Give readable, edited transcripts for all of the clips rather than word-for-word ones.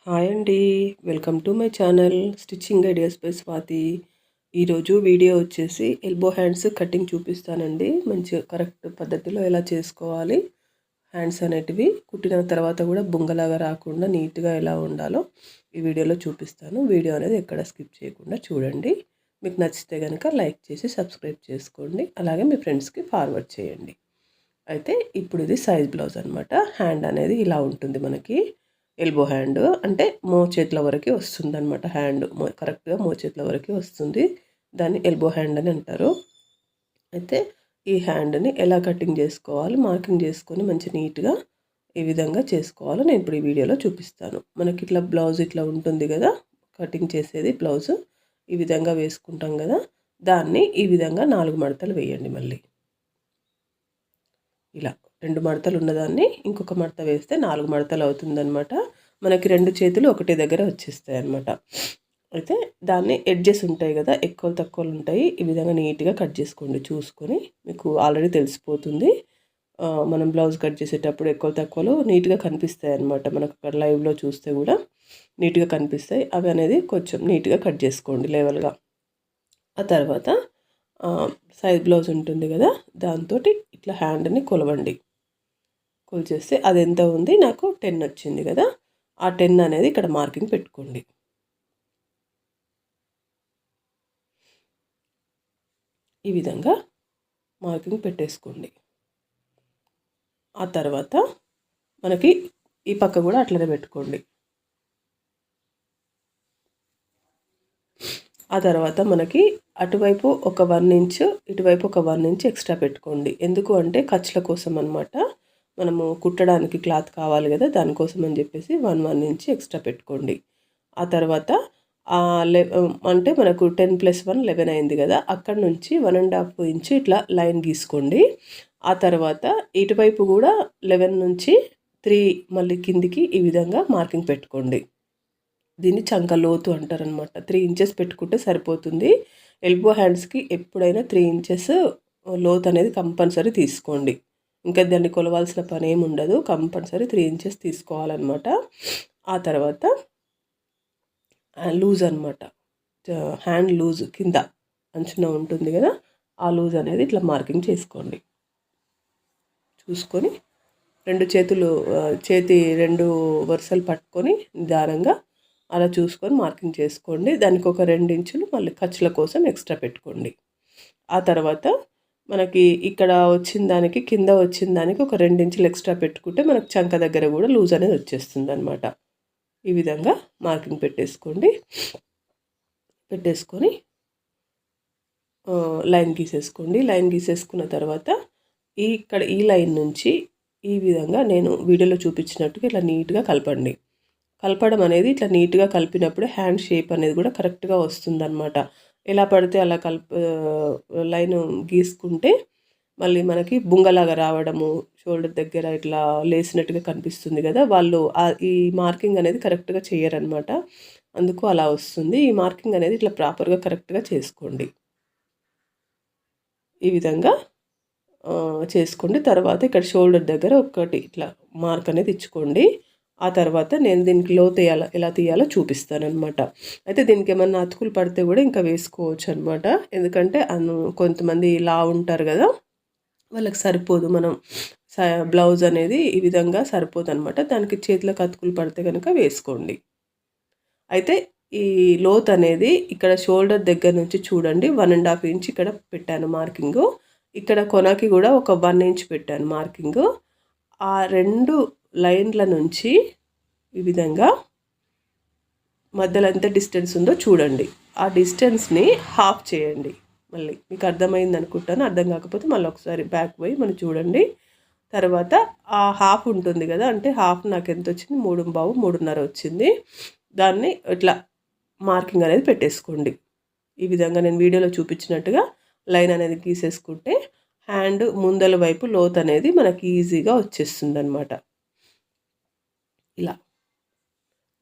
Hi అండి, welcome to my channel stitching ideas by Swathi. ఈరోజు video వచ్చేసి ఎల్బో హ్యాండ్స్ కటింగ్ చూపిస్తానండి. మంచి కరెక్ట్ పద్ధతిలో ఎలా చేసుకోవాలి, హ్యాండ్స్ అనేటివి కుట్టిన తర్వాత కూడా బుంగలాగా రాకుండా నీట్గా ఎలా ఉండాలో ఈ వీడియోలో చూపిస్తాను. వీడియో అనేది ఎక్కడ స్కిప్ చేయకుండా చూడండి. మీకు నచ్చితే కనుక లైక్ చేసి సబ్స్క్రైబ్ చేసుకోండి, అలాగే మీ ఫ్రెండ్స్కి ఫార్వర్డ్ చేయండి. అయితే ఇప్పుడు ఇది సైజ్ బ్లౌజ్ అనమాట. హ్యాండ్ అనేది ఇలా ఉంటుంది మనకి. ఎల్బో హ్యాండ్ అంటే మోచేతుల వరకు వస్తుంది అనమాట. హ్యాండ్ కరెక్ట్గా మోచేతుల వరకు వస్తుంది. దాన్ని ఎల్బో హ్యాండ్ అని అంటారు. అయితే ఈ హ్యాండ్ని ఎలా కటింగ్ చేసుకోవాలి, మార్కింగ్ చేసుకొని మంచి నీట్గా ఈ విధంగా చేసుకోవాలో నేను ఇప్పుడు ఈ వీడియోలో చూపిస్తాను. మనకి ఇట్లా బ్లౌజ్ ఇట్లా ఉంటుంది కదా, కటింగ్ చేసేది బ్లౌజ్ ఈ విధంగా వేసుకుంటాం కదా, దాన్ని ఈ విధంగా 4 మడతలు వేయండి. మళ్ళీ ఇలా 2 మడతలు ఉన్నదాన్ని ఇంకొక మడత వేస్తే 4 మడతలు అవుతుందన్నమాట. మనకి 2 చేతులు ఒకటే దగ్గర వచ్చేస్తాయి అన్నమాట. అయితే దాన్ని ఎడ్జెస్ ఉంటాయి కదా, ఎక్కువ తక్కువలు ఉంటాయి. ఈ విధంగా నీట్గా కట్ చేసుకోండి. చూసుకొని మీకు ఆల్రెడీ తెలిసిపోతుంది. మనం బ్లౌజ్ కట్ చేసేటప్పుడు ఎక్కువ తక్కువలు నీట్గా కనిపిస్తాయి అన్నమాట. మనకు అక్కడ లైవ్లో చూస్తే కూడా నీట్గా కనిపిస్తాయి. అవి అనేది కొంచెం నీట్గా కట్ చేసుకోండి లెవెల్గా. ఆ తర్వాత సైజ్ బ్లౌజ్ ఉంటుంది కదా, దాంతో ఇట్లా హ్యాండ్ని కొలవండి. కొలిచేస్తే అది ఎంత ఉంది, నాకు 10 వచ్చింది కదా, ఆ 10 అనేది ఇక్కడ మార్కింగ్ పెట్టుకోండి. ఈ విధంగా మార్కింగ్ పెట్టేసుకోండి. ఆ తర్వాత మనకి ఈ పక్క కూడా అట్లనే పెట్టుకోండి. ఆ తర్వాత మనకి అటువైపు ఒక 1 ఇంచ్, ఇటువైపు ఒక 1 ఇంచ్ ఎక్స్ట్రా పెట్టుకోండి. ఎందుకు అంటే ఖర్చుల కోసం అనమాట. మనము కుట్టడానికి క్లాత్ కావాలి కదా, దానికోసం అని చెప్పేసి 1 ఇంచ్ ఎక్స్ట్రా పెట్టుకోండి. ఆ తర్వాత అంటే మనకు 10 + 1 11 అయింది కదా, అక్కడ నుంచి 1.5 ఇంచ్ ఇట్లా లైన్ గీసుకోండి. ఆ తర్వాత ఇటువైపు కూడా 11 నుంచి 3 మళ్ళీ కిందికి ఈ విధంగా మార్కింగ్ పెట్టుకోండి. దీన్ని చంక లోతు అంటారనమాట. 3 ఇంచెస్ పెట్టుకుంటే సరిపోతుంది. ఎల్బో హ్యాండ్స్కి ఎప్పుడైనా 3 ఇంచెస్ లోతు అనేది కంపల్సరీ తీసుకోండి. ఇంకా దాన్ని కొలవాల్సిన పని ఏమి ఉండదు. కంపల్సరీ 3 ఇంచెస్ తీసుకోవాలన్నమాట. ఆ తర్వాత లూజ్ అనమాట, హ్యాండ్ లూజ్ కింద అంచున ఉంటుంది కదా, ఆ లూజ్ అనేది ఇట్లా మార్కింగ్ చేసుకోండి. చూసుకొని 2 చేతులు చేతి 2 వరుసలు పట్టుకొని నిదానంగా అలా చూసుకొని మార్కింగ్ చేసుకోండి. దానికి ఒక 2 ఇంచులు మళ్ళీ ఖర్చుల కోసం ఎక్స్ట్రా పెట్టుకోండి. ఆ తర్వాత మనకి ఇక్కడ వచ్చిన దానికి, కింద వచ్చిన దానికి ఒక 2 ఇంచులు ఎక్స్ట్రా పెట్టుకుంటే మనకు చంక దగ్గర కూడా లూజ్ అనేది వచ్చేస్తుంది అనమాట. ఈ విధంగా మార్కింగ్ పెట్టేసుకోండి. పెట్టేసుకొని లైన్ గీసేసుకోండి. లైన్ గీసేసుకున్న తర్వాత ఇక్కడ ఈ లైన్ నుంచి ఈ విధంగా నేను వీడియోలో చూపించినట్టుగా ఇట్లా నీట్గా కలపండి. కలపడం అనేది ఇట్లా నీట్గా కలిపినప్పుడు హ్యాండ్ షేప్ అనేది కూడా కరెక్ట్గా వస్తుందన్నమాట. ఎలా పడితే అలా లైన్ గీసుకుంటే మళ్ళీ మనకి బుంగలాగా రావడము, షోల్డర్ దగ్గర ఇట్లా లేసినట్టుగా కనిపిస్తుంది కదా, వాళ్ళు ఈ మార్కింగ్ అనేది కరెక్ట్గా చేయరనమాట. అందుకు అలా వస్తుంది. ఈ మార్కింగ్ అనేది ఇట్లా ప్రాపర్గా కరెక్ట్గా చేసుకోండి. ఈ విధంగా చేసుకోండి. తర్వాత ఇక్కడ షోల్డర్ దగ్గర ఒకటి ఇట్లా మార్క్ అనేది ఇచ్చుకోండి. ఆ తర్వాత నేను దీనికి లోతు ఎలా తీయాలో చూపిస్తాను అనమాట. అయితే దీనికి ఏమన్నా అతుకులు పడితే కూడా ఇంకా వేసుకోవచ్చు అనమాట. ఎందుకంటే కొంతమంది ఇలా ఉంటారు కదా, వాళ్ళకి సరిపోదు. మనం బ్లౌజ్ అనేది ఈ విధంగా సరిపోదు అనమాట. దానికి చేతులకు అతుకులు పడితే కనుక వేసుకోండి. అయితే ఈ లోత్ అనేది ఇక్కడ షోల్డర్ దగ్గర నుంచి చూడండి 1.5 ఇంచ్ ఇక్కడ పెట్టాను మార్కింగు. ఇక్కడ కొనకి కూడా ఒక 1 ఇంచ్ పెట్టాను మార్కింగు. ఆ 2 లైన్ల నుంచి ఈ విధంగా మధ్యలో ఎంత డిస్టెన్స్ ఉందో చూడండి. ఆ డిస్టెన్స్ని హాఫ్ చేయండి. మళ్ళీ మీకు అర్థమైంది అనుకుంటాను. అర్థం కాకపోతే మళ్ళీ ఒకసారి బ్యాక్ పోయి మనం చూడండి. తర్వాత ఆ హాఫ్ ఉంటుంది కదా, అంటే హాఫ్ నాకు ఎంత వచ్చింది, 3.5 3.5 వచ్చింది. దాన్ని ఇట్లా మార్కింగ్ అనేది పెట్టేసుకోండి. ఈ విధంగా నేను వీడియోలో చూపించినట్టుగా లైన్ అనేది గీసేసుకుంటే హ్యాండ్ ముందల వైపు లోత్ అనేది మనకి ఈజీగా వచ్చేస్తుంది అనమాట. ఇలా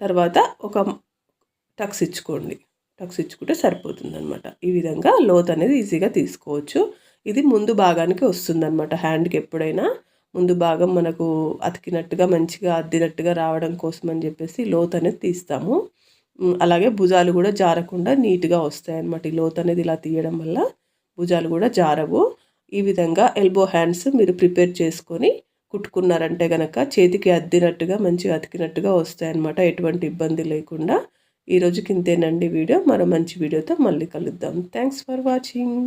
తర్వాత ఒక టక్స్ ఇచ్చుకోండి. టక్స్ ఇచ్చుకుంటే సరిపోతుంది అనమాట. ఈ విధంగా లోత్ అనేది ఈజీగా తీసుకోవచ్చు. ఇది ముందు భాగానికి వస్తుంది అనమాట. హ్యాండ్కి ఎప్పుడైనా ముందు భాగం మనకు అతికినట్టుగా మంచిగా అద్దినట్టుగా రావడం కోసం అని చెప్పేసి లోత్ అనేది తీస్తాము. అలాగే భుజాలు కూడా జారకుండా నీట్గా వస్తాయి అన్నమాట. ఈ లోత్ అనేది ఇలా తీయడం వల్ల భుజాలు కూడా జారవు. ఈ విధంగా ఎల్బో హ్యాండ్స్ మీరు ప్రిపేర్ చేసుకొని కుట్టుకున్నారంటే కనుక చేతికి అద్దినట్టుగా మంచిగా అతికినట్టుగా వస్తాయన్నమాట, ఎటువంటి ఇబ్బంది లేకుండా. ఈరోజుకి ఇంతేనండి వీడియో. మరో మంచి వీడియోతో మళ్ళీ కలుద్దాం. Thanks for watching.